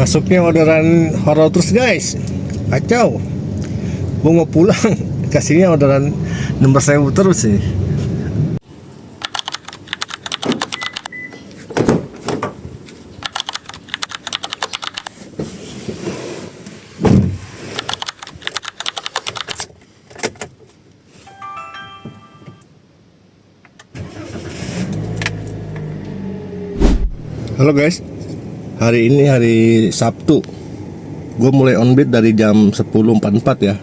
Masuknya orderan horor terus guys, kacau. Gue mau pulang, kasihnya orderan nomor 1000 terus sih. Halo guys, hari ini hari Sabtu. Gue mulai on beat dari jam 10.44 ya.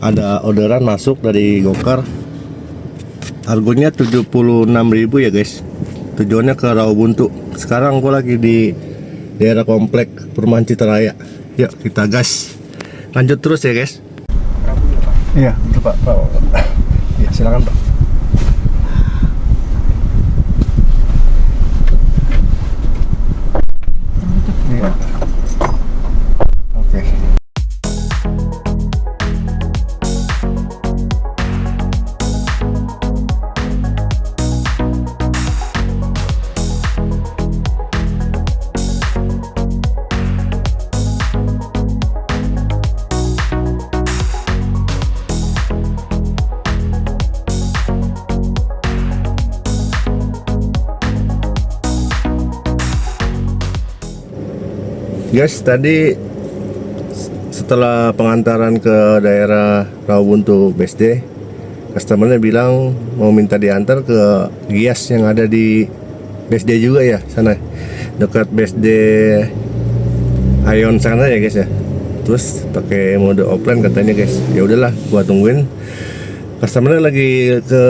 Ada orderan masuk dari Gokar. Harganya 76.000 ya guys. Tujuannya ke Rawabuntu. Sekarang gue lagi di daerah komplek Perumahan Citaraya. Yuk kita gas. Lanjut terus ya guys. Iya, betul Pak. Ya silakan Pak. Guys, tadi setelah pengantaran ke daerah Rawabuntu BSD, customernya bilang mau minta diantar ke Gias yang ada di BSD juga ya, sana dekat BSD Ion sana ya guys ya. Terus pakai mode offline katanya guys. Ya udahlah, gua tungguin. Customernya lagi ke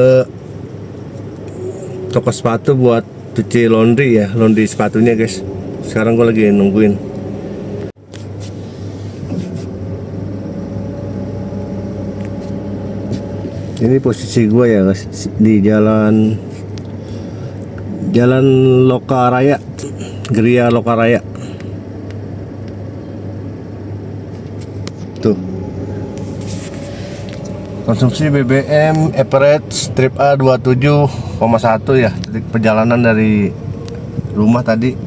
toko sepatu buat cuci laundry ya, laundry sepatunya guys. Sekarang gua lagi nungguin. Ini posisi gue ya guys, di jalan Lokaraya, Geria Lokaraya. Tuh. Konsumsi BBM average trip A 27,1 ya. Titik perjalanan dari rumah tadi.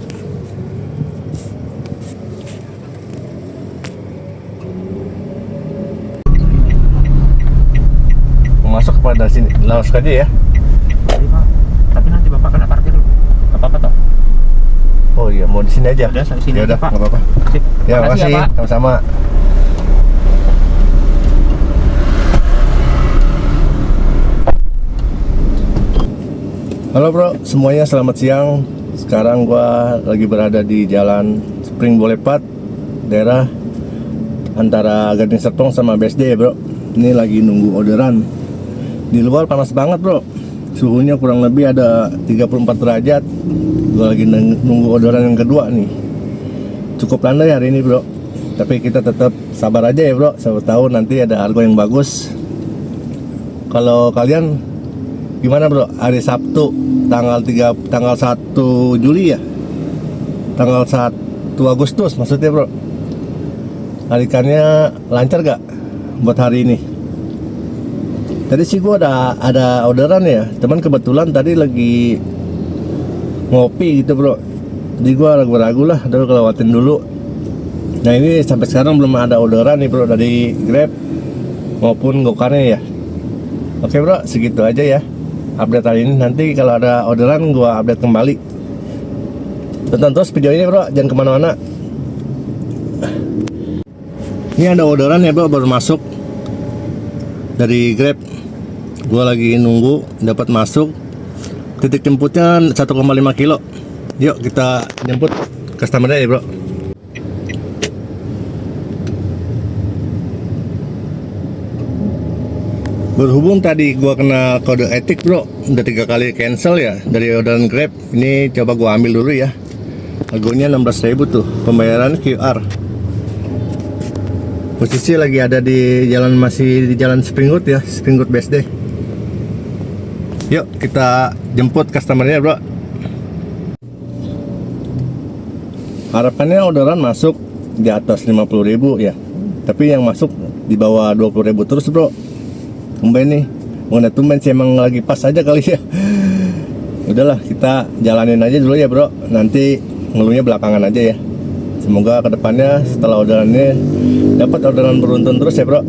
Masuk pada sini, laos aja ya. Iya Pak, tapi nanti Bapak kena parkir dulu. Gak apa-apa toh? Oh iya, mau di sini aja. Udah, sini ya aja, udah, Pak. nggak apa-apa. Sip. Ya, Makasih makasih. ya, Pak. Sama-sama. Halo bro, semuanya selamat siang. Sekarang gua lagi berada di Jalan Spring Boulevard, daerah antara Gading Serpong sama BSD ya bro. Ini lagi nunggu orderan. Di luar panas banget bro, suhunya kurang lebih ada 34 derajat. Gue lagi nunggu orderan yang kedua nih. Cukup landai hari ini bro, tapi kita tetap sabar aja ya bro. Siapa tahu nanti ada harga yang bagus. Kalau kalian gimana bro? Hari Sabtu tanggal 1 Juli ya, tanggal 1 Agustus maksudnya bro. Tarikannya lancar gak buat hari ini? Tadi sih gua ada orderan ya, cuman kebetulan tadi lagi ngopi gitu bro. Jadi gua ragu-ragu lah, udah lewatin dulu. Nah ini sampai sekarang belum ada orderan nih bro dari Grab maupun Gokarnya ya. Oke bro, segitu aja ya update hari ini. Nanti kalau ada orderan gua update kembali. Tonton terus video ini bro, jangan kemana-mana. Ini ada orderan ya bro, baru masuk dari Grab. Gua lagi nunggu dapat masuk. Titik jemputnya 1,5 kilo. Yuk kita jemput customernya ya bro. Berhubung tadi gua kena kode etik bro, udah 3 kali cancel ya dari orderan Grab. Ini coba gua ambil dulu ya. Harganya 16.000 tuh, pembayaran QR. Posisi lagi ada di jalan, masih di jalan Springwood ya, Springwood BSD. Yuk kita jemput customernya bro. Harapannya orderan masuk di atas 50.000 ya, tapi yang masuk di bawah 20.000 terus bro. Tumben nih, mengenai tumben sih, emang lagi pas aja kali ya. Udahlah kita jalanin aja dulu ya bro, nanti ngeluhnya belakangan aja ya. Semoga kedepannya setelah orderan ini dapat orderan beruntun terus ya bro.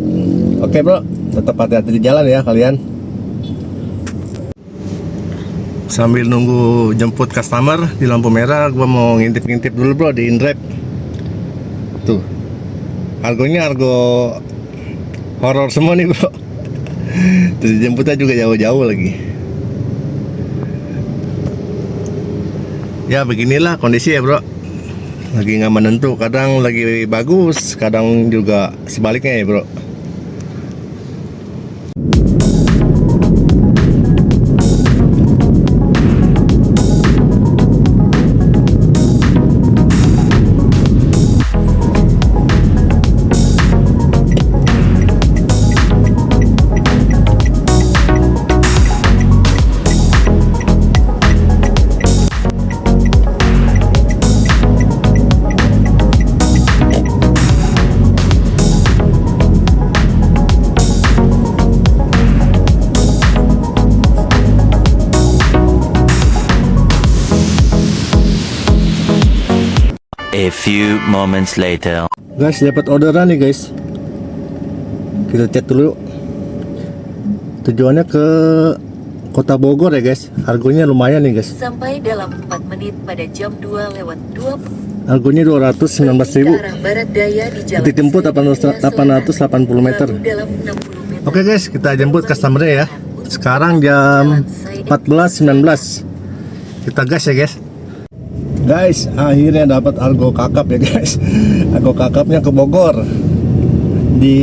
Oke bro, tetap hati-hati di jalan ya kalian. Sambil nunggu jemput customer di lampu merah, gua mau ngintip-ngintip dulu bro di InDrive. Tuh, argonya argo horor semua nih bro. Terus jemputnya juga jauh-jauh lagi. Ya beginilah kondisi ya bro. Lagi nggak menentu, kadang lagi bagus, kadang juga sebaliknya ya bro. A few moments later. Guys, dapat orderan nih guys. Kita cek dulu. Tujuannya ke Kota Bogor ya guys. Harganya lumayan nih guys. Sampai dalam 4 menit pada jam 2:20. Harganya 219.000. Arah barat daya di jalan Titik jemput 880 meter. Baru dalam 60 meter. Oke guys, kita jemput customernya ya. Sekarang jam 14.19. Kita gas ya guys. Guys, akhirnya dapat argo kakap ya guys. Argo kakapnya ke Bogor di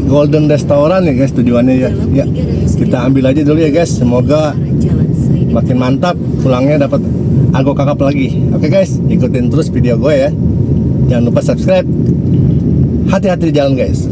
Golden Restaurant ya guys tujuannya ya. Ya, kita ambil aja dulu ya guys. Semoga makin mantap pulangnya dapat argo kakap lagi. Oke guys, ikutin terus video gue ya. Jangan lupa subscribe. Hati-hati di jalan guys.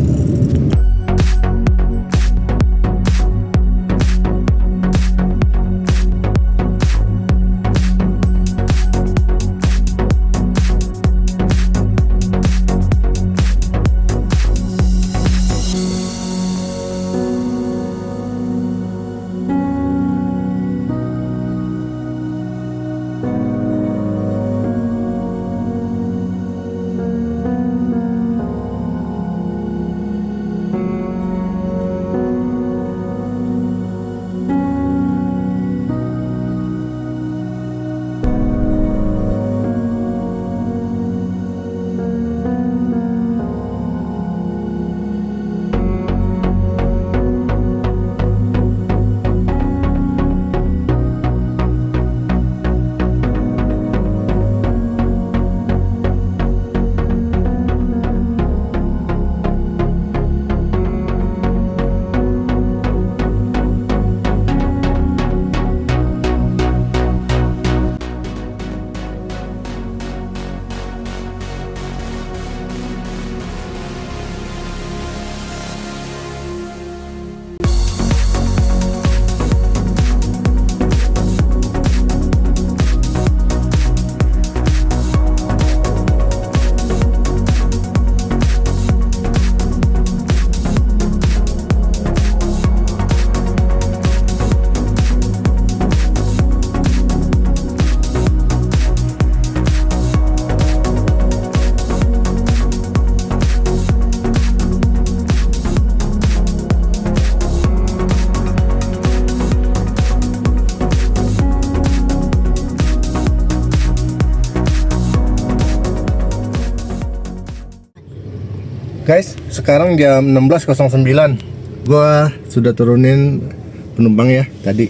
Guys, sekarang jam 16.09. Gua sudah turunin penumpang ya tadi.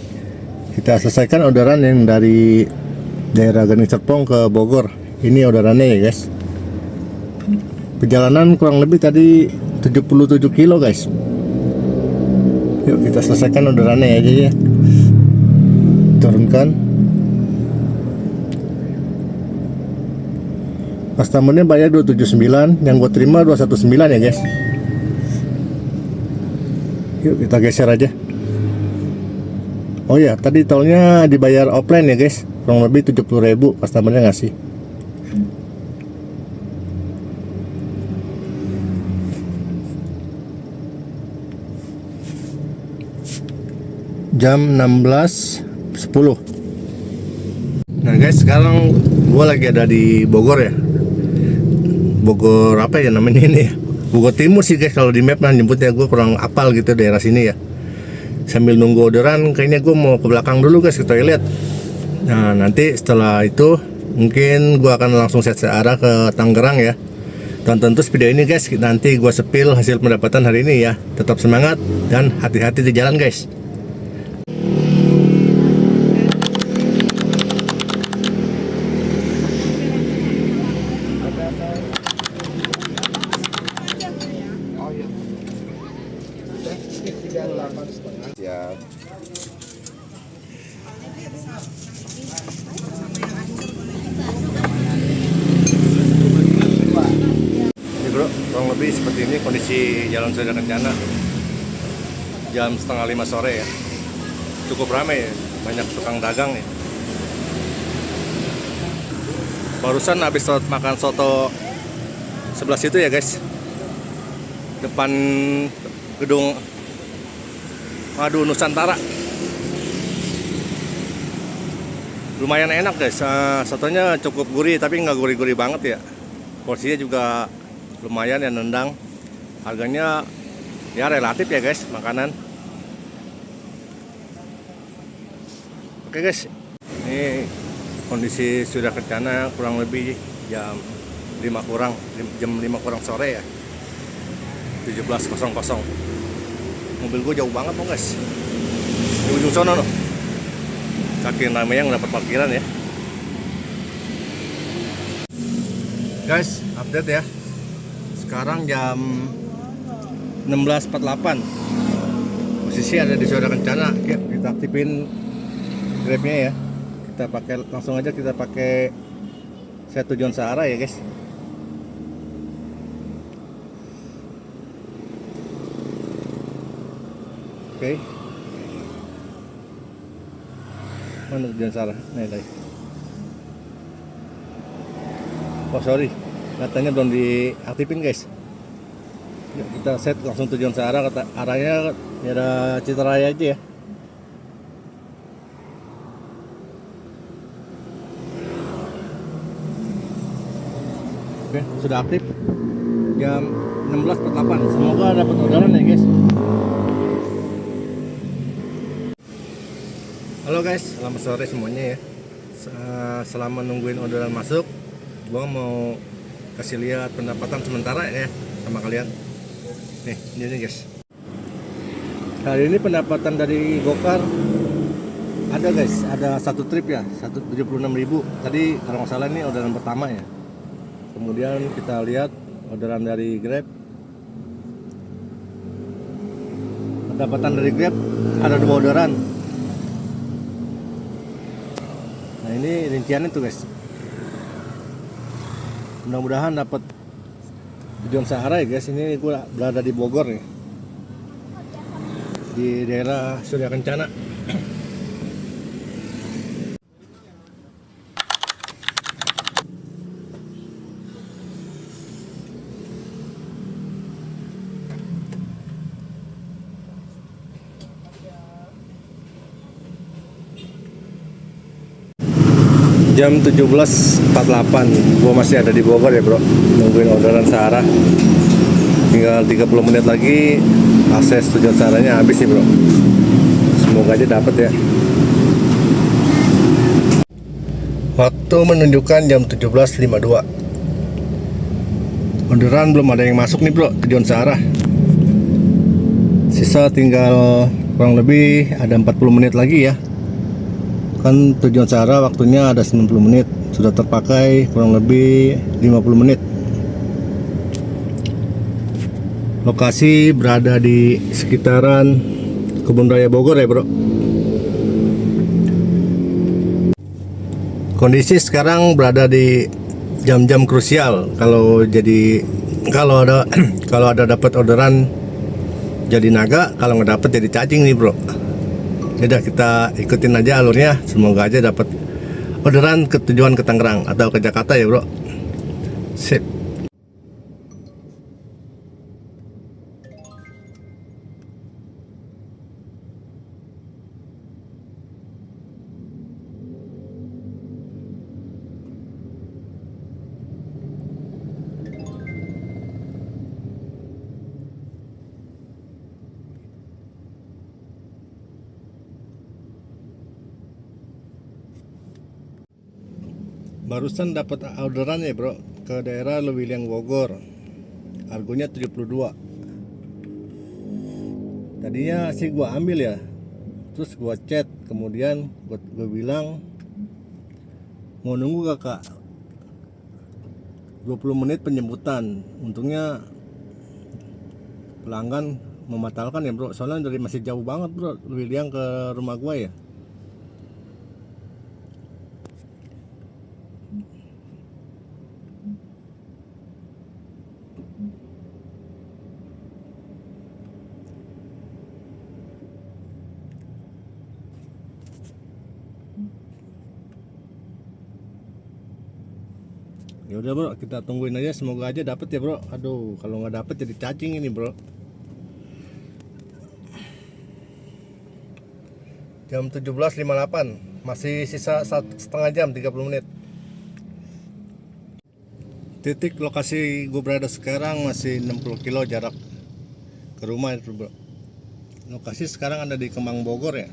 Kita selesaikan orderan yang dari daerah Gading Serpong ke Bogor. Ini orderannya ya guys. Perjalanan kurang lebih tadi 77 kilo guys. Yuk kita selesaikan orderannya aja ya. Turunkan. Customernya bayar 279, yang gue terima 219 ya guys. Yuk kita geser aja. Oh ya, tadi tolnya dibayar offline ya guys. Kurang lebih 70.000 customernya ngasih. Jam 16.10. Nah guys, sekarang gue lagi ada di Bogor ya. Bogor apa ya namanya ini ya? Bogor Timur sih guys, kalau di map mah nyebutnya, gue kurang apal gitu daerah sini ya. Sambil nunggu orderan, kayaknya gue mau ke belakang dulu guys, ke toilet. Nah nanti setelah itu mungkin gue akan langsung set searah ke Tangerang ya. Tonton terus video ini guys, nanti gue sepil hasil pendapatan hari ini ya. Tetap semangat dan hati-hati di jalan guys. Siap. Ini bro, kurang lebih seperti ini kondisi Jalan Surya Kencana jam setengah 5 sore ya. Cukup ramai ya, banyak tukang dagang ya. Barusan habis makan soto sebelah situ ya guys, depan gedung Madu Nusantara. Lumayan enak guys, sotonya cukup gurih tapi nggak gurih-gurih banget ya. Porsinya juga lumayan ya, nendang. Harganya ya relatif ya guys, makanan. Oke guys, ini kondisi sudah Kencana kurang lebih jam 5 kurang sore ya, 17.00. Mobil gue jauh banget dong guys, di ujung sono loh. Saking ramai yang dapat parkiran ya. Guys, update ya. Sekarang jam 16.48. Posisi ada di Surya Kencana. Kita aktifin Grabnya ya. Kita pakai langsung aja, kita pakai set tujuan searah ya guys. Oke. Mana tujuan searah? Nah, ini. Oh sorry, katanya belum diaktifin guys. Yuk, kita set langsung tujuan searah, kata arahnya daerah Citaraya aja ya. Oke, sudah aktif jam 16.48. Semoga dapat orderan ya guys. Halo guys, selamat sore semuanya ya. Selama nungguin orderan masuk, gua mau kasih lihat pendapatan sementara ya sama kalian. Nih, ini guys. Hari ini pendapatan dari Gokar ada guys, ada satu trip ya, 76.000. Tadi kalau nggak salah ini orderan pertama ya. Kemudian kita lihat orderan dari Grab. Pendapatan dari Grab ada 2 orderan. Nah ini rinciannya tuh guys. Mudah-mudahan dapat tujuan searah ya guys. Ini gue berada di Bogor nih, di daerah Surya Kencana. Jam 17.48, gua masih ada di Bogor ya bro, nungguin orderan searah. Tinggal 30 menit lagi akses tujuan searahnya habis nih bro. Semoga aja dapet ya. Waktu menunjukkan jam 17.52. Orderan belum ada yang masuk nih bro, tujuan searah. Sisa tinggal kurang lebih ada 40 menit lagi ya. Kan tujuan searah waktunya ada 90 menit, sudah terpakai kurang lebih 50 menit. Lokasi berada di sekitaran Kebun Raya Bogor ya bro. Kondisi sekarang berada di jam-jam krusial. Kalau ada dapat orderan jadi naga, kalau nggak dapat jadi cacing nih bro. Jadi kita ikutin aja alurnya, semoga aja dapat orderan ke tujuan ke Tangerang atau ke Jakarta ya bro. Sip. barusan dapat orderan ya bro ke daerah Lewiliang Bogor. Harganya 72. Tadinya sih gua ambil ya. Terus gua chat, kemudian gua bilang mau nunggu kakak 20 menit penjemputan. Untungnya pelanggan membatalkan ya bro, soalnya dari masih jauh banget bro Lewiliang ke rumah gua ya. Ya udah bro, kita tungguin aja, semoga aja dapet ya bro. Aduh, kalau nggak dapet jadi cacing ini bro. Jam 17.58, masih sisa 1,5 jam, 30 menit. Titik lokasi gue berada sekarang masih 60 kilo jarak ke rumah itu bro. Lokasi sekarang ada di Kemang Bogor ya.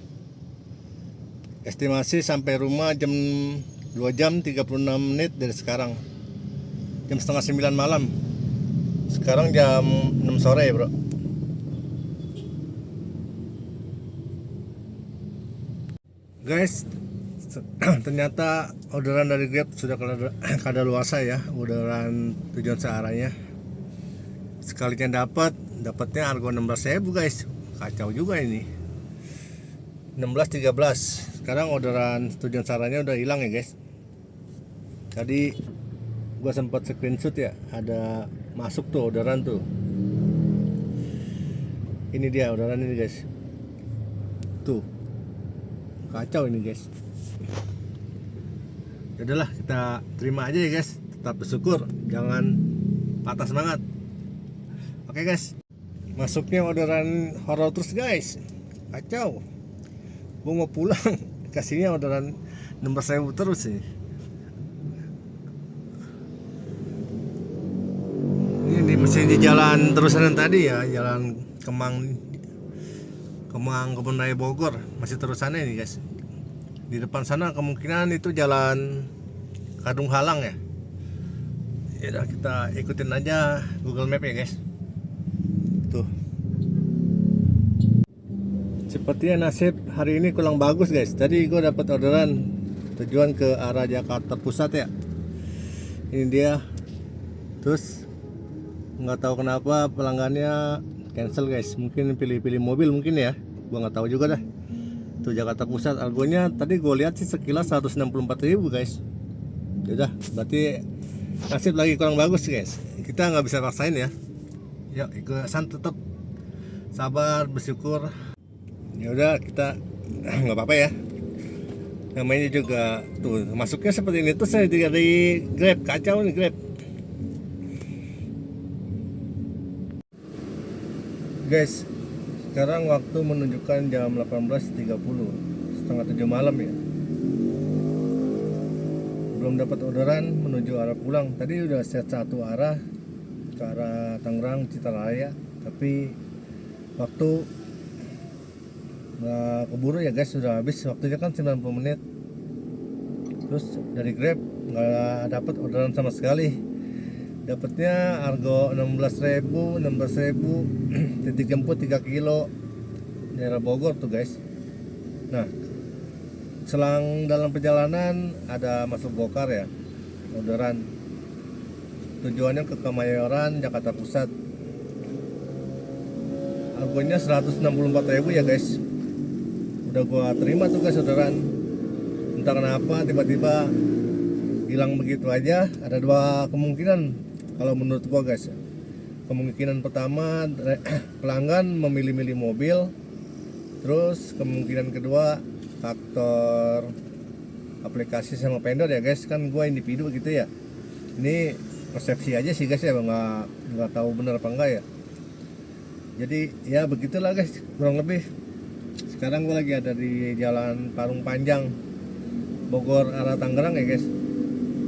Estimasi sampai rumah jam 2 jam 36 menit dari sekarang. Jam setengah 9 malam. Sekarang jam 6 sore ya bro. Guys, ternyata orderan dari Grab sudah kadaluarsa ya. Orderan tujuan searahnya. Sekalinya dapatnya harga 16.000 guys. Kacau juga ini. 16.13. Sekarang orderan tujuan searahnya udah hilang ya guys. Tadi gua sempat screenshot ya, ada masuk tuh orderan tuh. Ini dia orderan ini guys. Tuh. Kacau ini guys. Udahlah, kita terima aja ya guys. Tetap bersyukur, jangan patah semangat. Oke guys. Masuknya orderan horor terus guys. Kacau. Gua mau pulang, kasihnya orderan 16.000 terus sih. Ini masih di jalan terusan tadi ya, jalan Kemang Kebun Raya Bogor, masih terusannya nih guys. Di depan sana kemungkinan itu jalan Kadung Halang ya. Ya udah, kita ikutin aja Google Map ya guys. Tuh. Sepertinya nasib hari ini kurang bagus guys. Tadi gue dapat orderan tujuan ke arah Jakarta Pusat ya. Ini dia. Terus nggak tahu kenapa pelanggannya cancel guys, mungkin pilih-pilih mobil mungkin ya, gua nggak tahu juga dah. Tuh Jakarta Pusat, harganya tadi gue lihat sih sekilas 164.000 guys. Yaudah, berarti nasib lagi kurang bagus guys, kita nggak bisa paksain ya. Yuk ikutan, tetap sabar, bersyukur. Ya udah, kita nggak apa-apa ya, namanya juga tuh masuknya seperti ini. Tuh saya dari Grab, kacau nih Grab guys. Sekarang waktu menunjukkan jam 18.30, setengah 7 malam ya. Belum dapat orderan menuju arah pulang. Tadi udah set satu arah ke arah Tangerang Citaraya, tapi waktu nggak keburu ya guys, sudah habis waktunya kan 90 menit. Terus dari Grab nggak dapat orderan sama sekali. Dapatnya harga 16.000 titik jemput 3 kilo daerah Bogor tuh guys. Nah, selang dalam perjalanan ada masuk Gokar ya, orderan tujuannya ke Kemayoran Jakarta Pusat. Harganya 164.000 ya guys. Udah gua terima tuh guys orderan. Entah kenapa tiba-tiba hilang begitu aja. Ada dua kemungkinan kalau menurut gua guys. Kemungkinan pertama, pelanggan memilih-milih mobil. Terus kemungkinan kedua, faktor aplikasi sama vendor ya guys. Kan gua individu gitu ya. Ini persepsi aja sih guys ya, nggak tahu benar apa enggak ya. Jadi ya begitulah guys, kurang lebih. Sekarang gua lagi ada di Jalan Parung Panjang, Bogor arah Tangerang ya guys.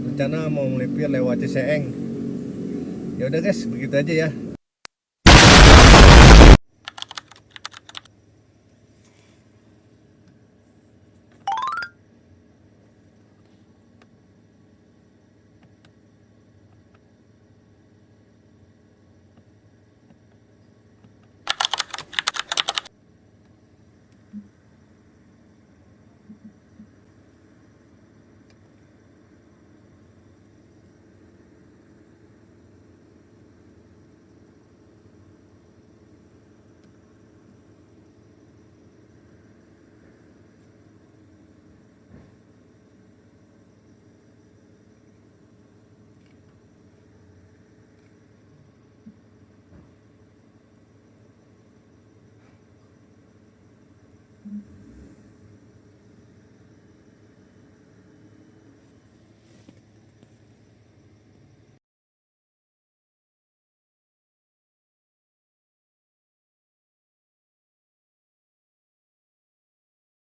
Rencana mau melipir lewat Ciseeng. Ya udah guys, begitu aja ya.